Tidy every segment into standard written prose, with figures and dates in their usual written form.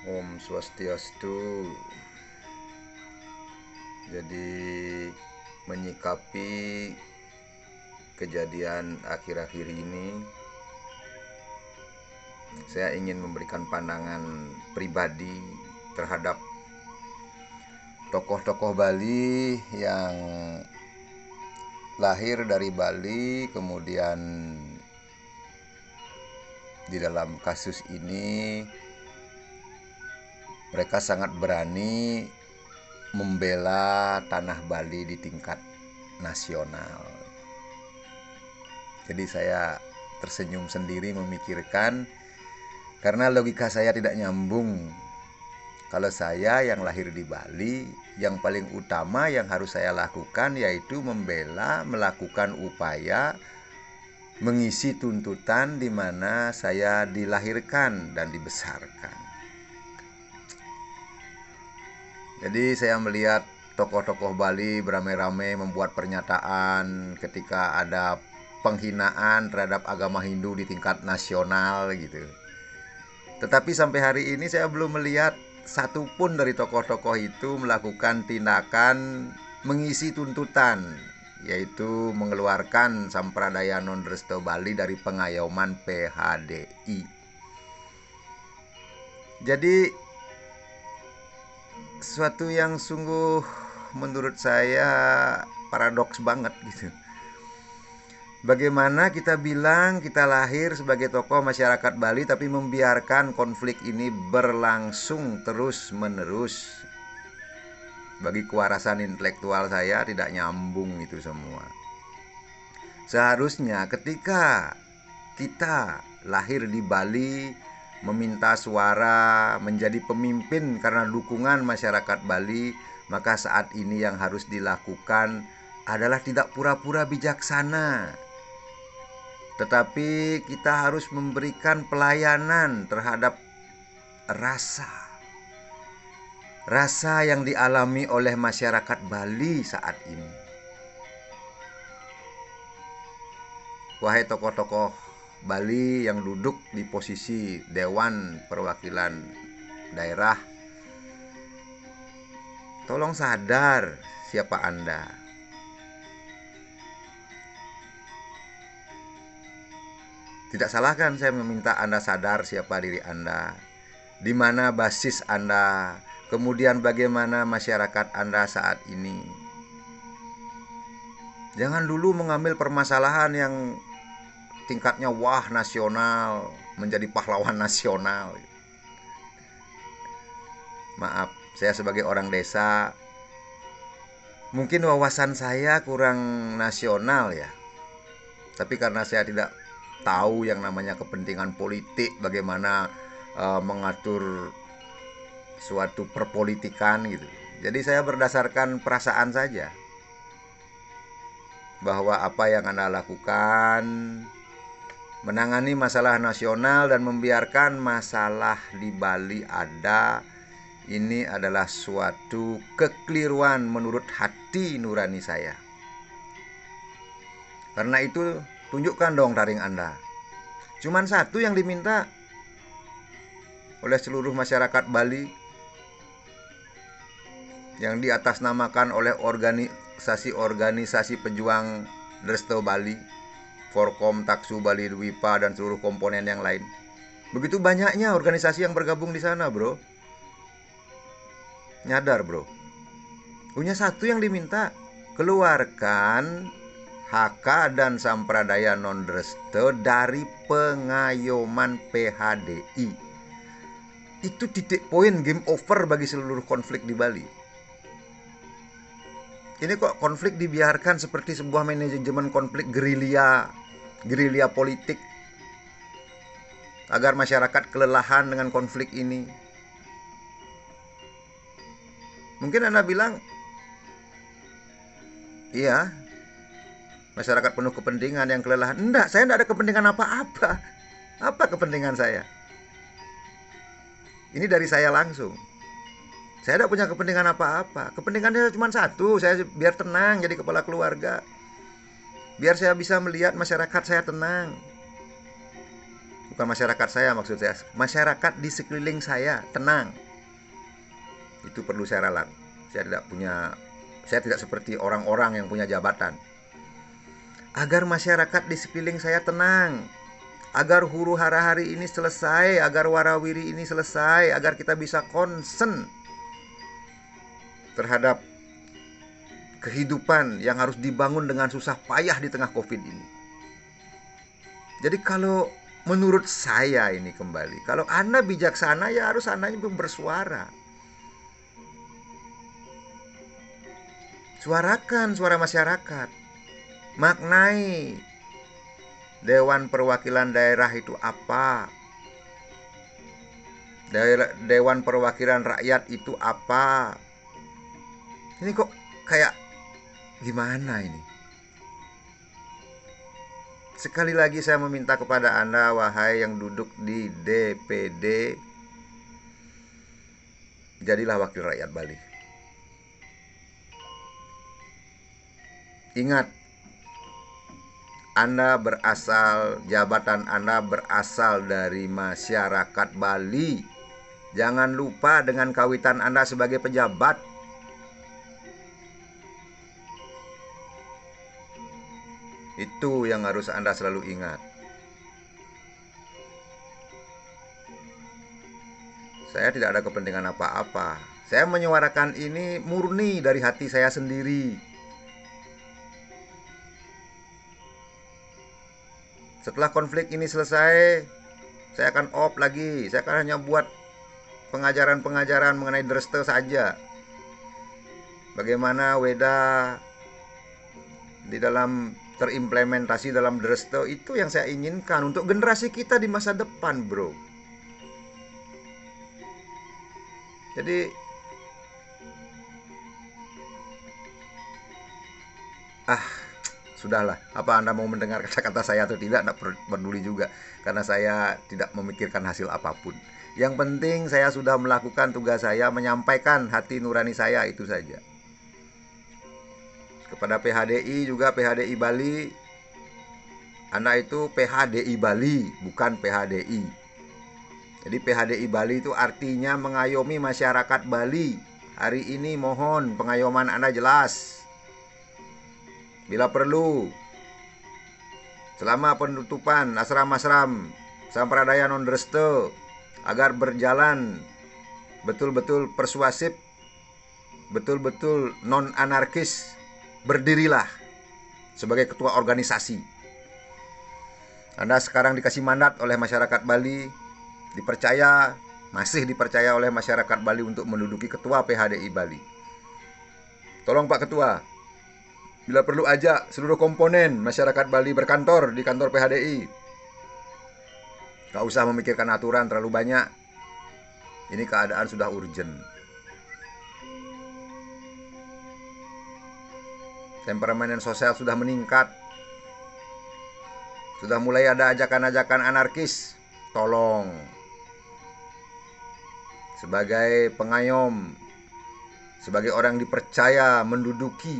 Om Swastiastu. Jadi menyikapi kejadian akhir-akhir ini, saya ingin memberikan pandangan pribadi terhadap tokoh-tokoh Bali yang lahir dari Bali, kemudian di dalam kasus ini mereka sangat berani membela tanah Bali di tingkat nasional. Jadi saya tersenyum sendiri memikirkan, karena logika saya tidak nyambung. Kalau saya yang lahir di Bali, yang paling utama yang harus saya lakukan yaitu melakukan upaya mengisi tuntutan di mana saya dilahirkan dan dibesarkan. Jadi saya melihat tokoh-tokoh Bali beramai-ramai membuat pernyataan ketika ada penghinaan terhadap agama Hindu di tingkat nasional gitu. Tetapi sampai hari ini saya belum melihat satupun dari tokoh-tokoh itu melakukan tindakan mengisi tuntutan, yaitu mengeluarkan Sampradaya Non-Resto Bali dari pengayoman PHDI. Jadi sesuatu yang sungguh menurut saya paradoks banget gitu. Bagaimana kita bilang kita lahir sebagai tokoh masyarakat Bali tapi membiarkan konflik ini berlangsung terus-menerus. Bagi kewarasan intelektual saya tidak nyambung itu semua. Seharusnya ketika kita lahir di Bali, meminta suara, menjadi pemimpin karena dukungan masyarakat Bali, maka saat ini yang harus dilakukan adalah tidak pura-pura bijaksana, tetapi kita harus memberikan pelayanan terhadap rasa yang dialami oleh masyarakat Bali saat ini. Wahai tokoh-tokoh Bali yang duduk di posisi Dewan Perwakilan Daerah, tolong sadar siapa Anda. Tidak salahkan saya meminta Anda sadar siapa diri Anda, di mana basis Anda, kemudian bagaimana masyarakat Anda saat ini. Jangan dulu mengambil permasalahan yang tingkatnya wah nasional, menjadi pahlawan nasional. Maaf, saya sebagai orang desa, mungkin wawasan saya kurang nasional ya. Tapi karena saya tidak tahu yang namanya kepentingan politik, bagaimana mengatur suatu perpolitikan gitu. Jadi saya berdasarkan perasaan saja, bahwa apa yang Anda lakukan menangani masalah nasional dan membiarkan masalah di Bali ada, ini adalah suatu kekeliruan menurut hati nurani saya. Karena itu tunjukkan dong taring Anda. Cuman satu yang diminta oleh seluruh masyarakat Bali, yang diatasnamakan oleh organisasi pejuang Resto Bali, Forkom, Taksu, Bali Dwipa, dan seluruh komponen yang lain. Begitu banyaknya organisasi yang bergabung di sana, bro. Nyadar, bro. Punya satu yang diminta, keluarkan HK dan Sampradaya Non-Resto dari pengayoman PHDI. Itu titik poin game over bagi seluruh konflik di Bali. Ini kok konflik dibiarkan seperti sebuah manajemen konflik gerilya politik, agar masyarakat kelelahan dengan konflik ini. Mungkin Anda bilang, iya, masyarakat penuh kepentingan yang kelelahan. Enggak, saya tidak ada kepentingan apa-apa. Apa kepentingan saya? Ini dari saya langsung. Saya tidak punya kepentingan apa-apa. Kepentingannya cuma satu, saya biar tenang jadi kepala keluarga. Biar saya bisa melihat masyarakat saya tenang. Bukan masyarakat saya, maksud saya masyarakat di sekeliling saya tenang. Itu perlu saya ralat. Saya tidak seperti orang-orang yang punya jabatan. Agar masyarakat di sekeliling saya tenang, agar huru hara hari ini selesai, agar warawiri ini selesai, agar kita bisa concern terhadap kehidupan yang harus dibangun dengan susah payah di tengah COVID ini. Jadi kalau menurut saya ini kembali, kalau Anda bijaksana ya harus Anda bersuara. Suarakan suara masyarakat. Maknai Dewan Perwakilan Daerah itu apa? Dewan Perwakilan Rakyat itu apa? Ini kok kayak gimana ini? Sekali lagi saya meminta kepada Anda, wahai yang duduk di DPD, jadilah wakil rakyat Bali. Ingat, jabatan Anda berasal dari masyarakat Bali. Jangan lupa dengan kawitan Anda sebagai pejabat. Itu yang harus Anda selalu ingat. Saya tidak ada kepentingan apa-apa. Saya menyuarakan ini murni dari hati saya sendiri. Setelah konflik ini selesai, saya akan off lagi. Saya akan hanya buat pengajaran-pengajaran mengenai Dreste saja. Bagaimana Weda di dalam terimplementasi dalam Dreste, itu yang saya inginkan untuk generasi kita di masa depan, bro. Jadi sudahlah, apa Anda mau mendengar kata-kata saya atau tidak peduli juga, karena saya tidak memikirkan hasil apapun. Yang penting saya sudah melakukan tugas saya, menyampaikan hati nurani saya, itu saja. Kepada PHDI juga, PHDI Bali, Anda itu PHDI Bali, bukan PHDI. Jadi PHDI Bali itu artinya mengayomi masyarakat Bali. Hari ini mohon pengayoman Anda jelas. Bila perlu, selama penutupan asram-asram sampradaya non Dreste, agar berjalan betul-betul persuasif, betul-betul non anarkis, berdirilah sebagai ketua organisasi. Anda sekarang dikasih mandat oleh masyarakat Bali, masih dipercaya oleh masyarakat Bali untuk menduduki ketua PHDI Bali. Tolong Pak Ketua, bila perlu ajak seluruh komponen masyarakat Bali berkantor di kantor PHDI. Gak usah memikirkan aturan terlalu banyak. Ini keadaan sudah urgent. Temperamen sosial sudah meningkat. Sudah mulai ada ajakan-ajakan anarkis. Tolong, sebagai pengayom, sebagai orang dipercaya menduduki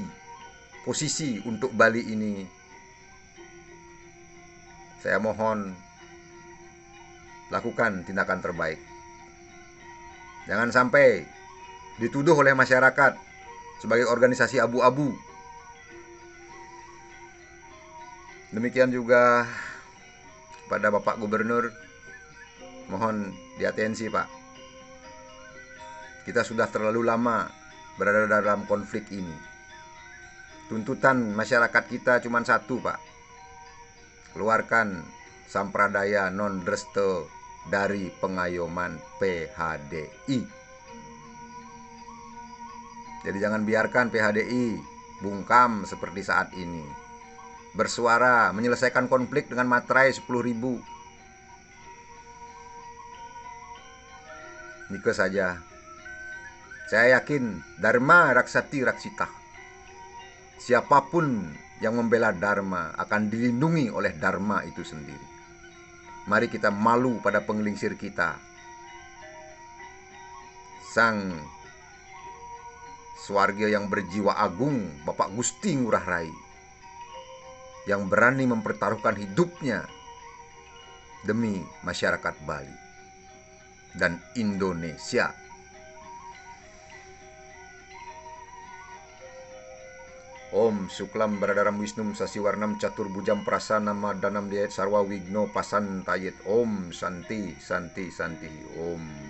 posisi untuk Bali ini, saya mohon lakukan tindakan terbaik. Jangan sampai dituduh oleh masyarakat sebagai organisasi abu-abu. Demikian juga kepada Bapak Gubernur, mohon diatensi Pak. Kita sudah terlalu lama berada dalam konflik ini. Tuntutan masyarakat kita cuma satu, Pak. Keluarkan sampradaya non Dreste dari pengayoman PHDI. Jadi jangan biarkan PHDI bungkam seperti saat ini. Bersuara, menyelesaikan konflik dengan materai 10.000. Nike saja. Saya yakin Dharma Raksati Raksita. Siapapun yang membela Dharma akan dilindungi oleh Dharma itu sendiri. Mari kita malu pada penggelingsir kita. Sang Swarga yang berjiwa agung, Bapak Gusti Ngurah Rai, yang berani mempertaruhkan hidupnya demi masyarakat Bali dan Indonesia. Om Suklam Baradaram Wisnum Sasiwarnam Caturbujam Prasanam Madanam Diet Sarwa Wigno Pasantayet. Om Santi Santi Santi. Om.